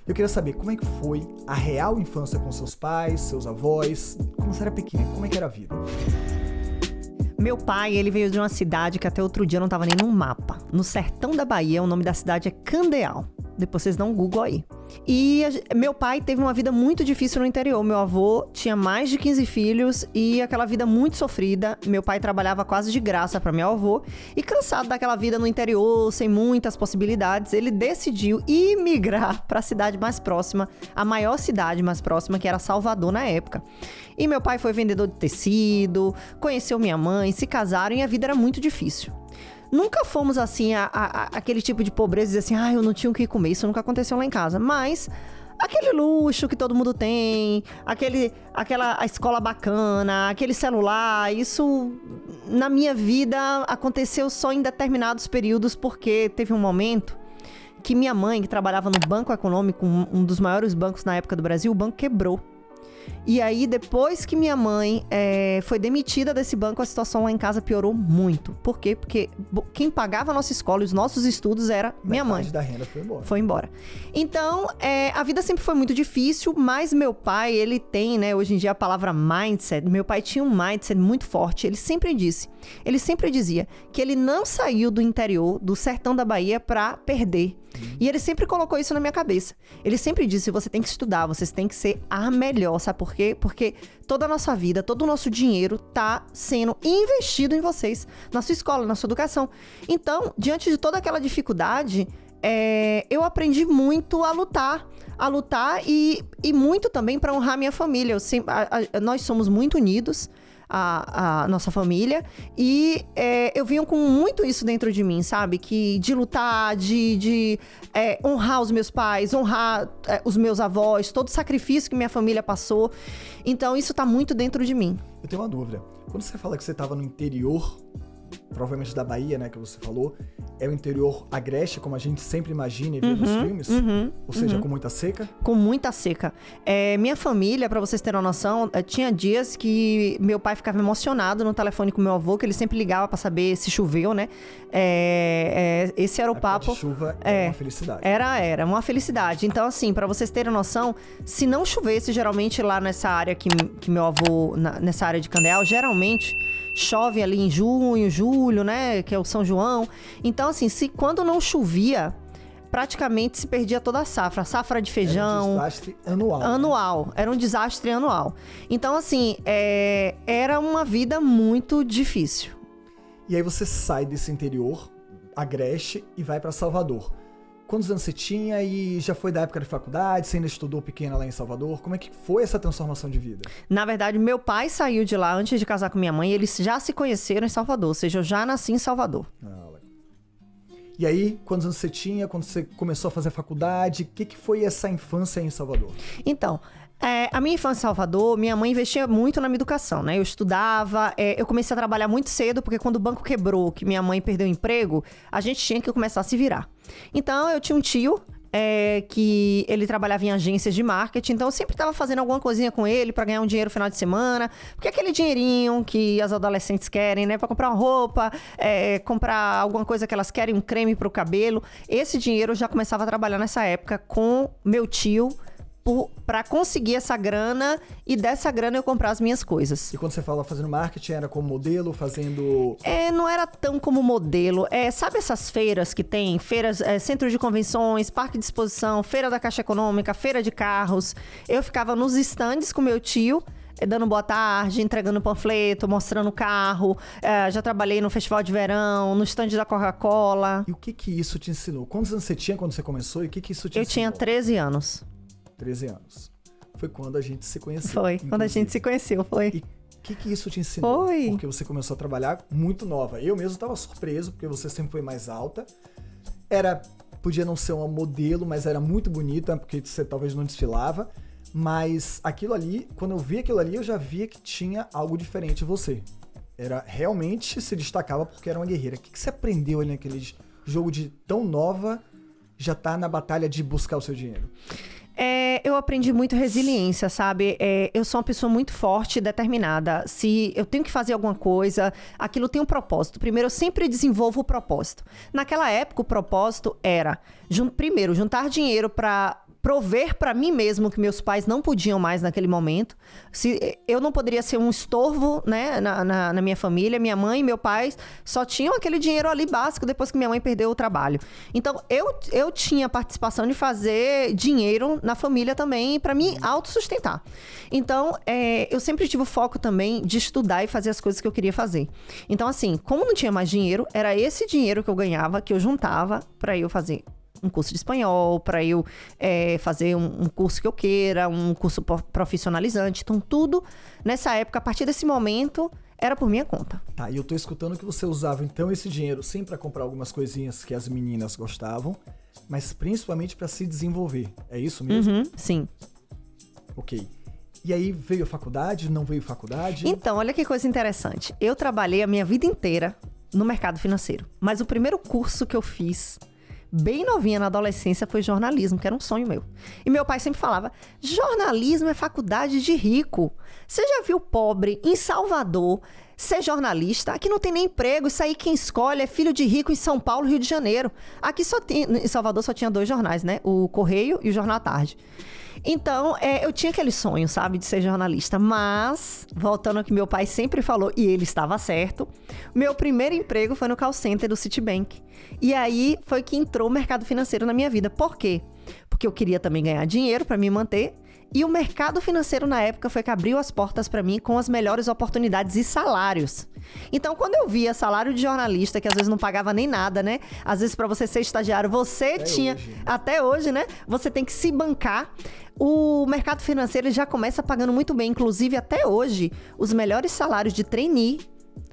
Eu queria saber como é que foi a real infância com seus pais, seus avós, quando você era pequena, como é que era a vida? Meu pai, ele veio de uma cidade que até outro dia não tava nem no mapa. No sertão da Bahia, o nome da cidade é Candeal. Depois vocês dão um Google aí. E meu pai teve uma vida muito difícil no interior. Meu avô tinha mais de 15 filhos e aquela vida muito sofrida. Meu pai trabalhava quase de graça para meu avô. E cansado daquela vida no interior, sem muitas possibilidades, ele decidiu imigrar para a cidade mais próxima, a maior cidade mais próxima, que era Salvador na época. E meu pai foi vendedor de tecido, conheceu minha mãe, se casaram e a vida era muito difícil. Nunca fomos assim, aquele tipo de pobreza, dizer assim, eu não tinha o que comer, isso nunca aconteceu lá em casa. Mas aquele luxo que todo mundo tem, a escola bacana, aquele celular, isso na minha vida aconteceu só em determinados períodos, porque teve um momento que minha mãe, que trabalhava no Banco Econômico, um dos maiores bancos na época do Brasil, o banco quebrou. E aí, depois que minha mãe foi demitida desse banco, a situação lá em casa piorou muito. Por quê? Porque quem pagava a nossa escola e os nossos estudos era minha mãe. Metade da renda foi embora. Foi embora. Então, a vida sempre foi muito difícil, mas meu pai, ele tem, né, hoje em dia a palavra mindset. Meu pai tinha um mindset muito forte. Ele sempre dizia que ele não saiu do interior, do sertão da Bahia, pra perder. E ele sempre colocou isso na minha cabeça. Ele sempre disse, você tem que estudar, vocês têm que ser a melhor, sabe por quê? Porque toda a nossa vida, todo o nosso dinheiro tá sendo investido em vocês, na sua escola, na sua educação. Então, diante de toda aquela dificuldade, eu aprendi muito a lutar e muito também para honrar minha família. Nós somos muito unidos, a nossa família, e eu vinha com muito isso dentro de mim, sabe? De lutar, de honrar os meus pais, honrar os meus avós, todo o sacrifício que minha família passou. Então isso tá muito dentro de mim. Eu tenho uma dúvida. Quando você fala que você estava no interior, provavelmente da Bahia, né, que você falou, é o interior agreste, como a gente sempre imagina e vê nos filmes? Ou seja, com muita seca? Com muita seca. Minha família, pra vocês terem uma noção, tinha dias que meu pai ficava emocionado no telefone com meu avô, que ele sempre ligava pra saber se choveu, né? Esse era o papo. A chuva é uma felicidade. Era uma felicidade. Então, assim, pra vocês terem noção, se não chovesse, geralmente lá nessa área que meu avô, nessa área de Candeal, geralmente chove ali em junho, julho, né? Que é o São João. Então, assim, quando não chovia, praticamente se perdia toda a safra de feijão. Era um desastre anual. Né? Era um desastre anual. Então, assim, era uma vida muito difícil. E aí você sai desse interior, agreste, e vai pra Salvador. Quantos anos você tinha e já foi da época de faculdade? Você ainda estudou pequena lá em Salvador? Como é que foi essa transformação de vida? Na verdade, meu pai saiu de lá antes de casar com minha mãe. Eles já se conheceram em Salvador, ou seja, eu já nasci em Salvador. E aí, quantos anos você tinha? Quando você começou a fazer faculdade? O que foi essa infância em Salvador? Então, a minha infância em Salvador, minha mãe investia muito na minha educação, né? Eu estudava, eu comecei a trabalhar muito cedo, porque quando o banco quebrou, que minha mãe perdeu o emprego, a gente tinha que começar a se virar. Então, eu tinha um tio que ele trabalhava em agências de marketing, então eu sempre estava fazendo alguma coisinha com ele para ganhar um dinheiro no final de semana, porque é aquele dinheirinho que as adolescentes querem, né? Para comprar uma roupa, comprar alguma coisa que elas querem, um creme para o cabelo. Esse dinheiro eu já começava a trabalhar nessa época com meu tio, para conseguir essa grana, e dessa grana eu comprar as minhas coisas. E quando você fala fazendo marketing, era como modelo, fazendo... Não era tão como modelo. Sabe essas feiras que tem? Feiras, centro de convenções, parque de exposição, feira da Caixa Econômica, feira de carros. Eu ficava nos estandes com meu tio, dando boa tarde, entregando panfleto, mostrando o carro. Já trabalhei no Festival de Verão, no stand da Coca-Cola. E o que isso te ensinou? Quantos anos você tinha quando você começou e o que isso te ensinou? Eu tinha 13 anos. 13 anos. Foi quando a gente se conheceu. Foi, quando a gente se conheceu, foi. E o que isso te ensinou? Foi. Porque você começou a trabalhar muito nova. Eu mesmo estava surpreso, porque você sempre foi mais alta. Podia não ser uma modelo, mas era muito bonita, porque você talvez não desfilava. Mas aquilo ali, quando eu vi aquilo ali, eu já via que tinha algo diferente em você. Realmente se destacava porque era uma guerreira. O que você aprendeu ali naquele jogo de tão nova, já tá na batalha de buscar o seu dinheiro? Eu aprendi muito resiliência, sabe? Eu sou uma pessoa muito forte e determinada. Se eu tenho que fazer alguma coisa, aquilo tem um propósito. Primeiro, eu sempre desenvolvo o propósito. Naquela época, o propósito era, primeiro, juntar dinheiro para prover para mim mesmo que meus pais não podiam mais naquele momento. Eu não poderia ser um estorvo, né, na minha família. Minha mãe e meu pai só tinham aquele dinheiro ali básico depois que minha mãe perdeu o trabalho. Então, eu tinha participação de fazer dinheiro na família também para me autossustentar. Então, eu sempre tive o foco também de estudar e fazer as coisas que eu queria fazer. Então, assim, como não tinha mais dinheiro, era esse dinheiro que eu ganhava, que eu juntava para eu fazer um curso de espanhol, para eu fazer um curso que eu queira, um curso profissionalizante. Então, tudo nessa época, a partir desse momento, era por minha conta. Tá, e eu tô escutando que você usava, então, esse dinheiro sim para comprar algumas coisinhas que as meninas gostavam, mas principalmente para se desenvolver. É isso mesmo? Uhum, sim. Ok. E aí, veio a faculdade? Não veio faculdade? Então, olha que coisa interessante. Eu trabalhei a minha vida inteira no mercado financeiro, mas o primeiro curso que eu fiz bem novinha na adolescência foi jornalismo, que era um sonho meu. E meu pai sempre falava, jornalismo é faculdade de rico. Você já viu pobre em Salvador ser jornalista? Aqui não tem nem emprego, isso aí quem escolhe é filho de rico em São Paulo, Rio de Janeiro. Aqui em Salvador só tinha 2 jornais, né? O Correio e o Jornal à Tarde. Então, eu tinha aquele sonho, sabe, de ser jornalista. Mas, voltando ao que meu pai sempre falou, e ele estava certo, meu primeiro emprego foi no call center do Citibank. E aí, foi que entrou o mercado financeiro na minha vida. Por quê? Porque eu queria também ganhar dinheiro para me manter. E o mercado financeiro, na época, foi que abriu as portas para mim com as melhores oportunidades e salários. Então, quando eu via salário de jornalista, que às vezes não pagava nem nada, né? Às vezes, para você ser estagiário, até hoje, né? Você tem que se bancar. O mercado financeiro ele já começa pagando muito bem. Inclusive, até hoje, os melhores salários de trainee,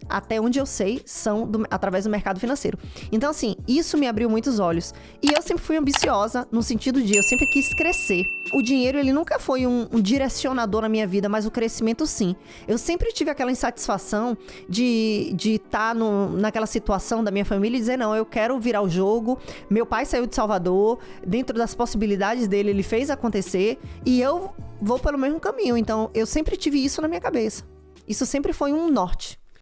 até onde eu sei, são através do mercado financeiro. Então, assim, isso me abriu muitos olhos. E eu sempre fui ambiciosa, no sentido de eu sempre quis crescer. O dinheiro, ele nunca foi um direcionador na minha vida, mas o crescimento, sim. Eu sempre tive aquela insatisfação de estar naquela situação da minha família e dizer, não, eu quero virar o jogo. Meu pai saiu de Salvador, dentro das possibilidades dele, ele fez acontecer e eu vou pelo mesmo caminho. Então, eu sempre tive isso na minha cabeça. Isso sempre foi um norte.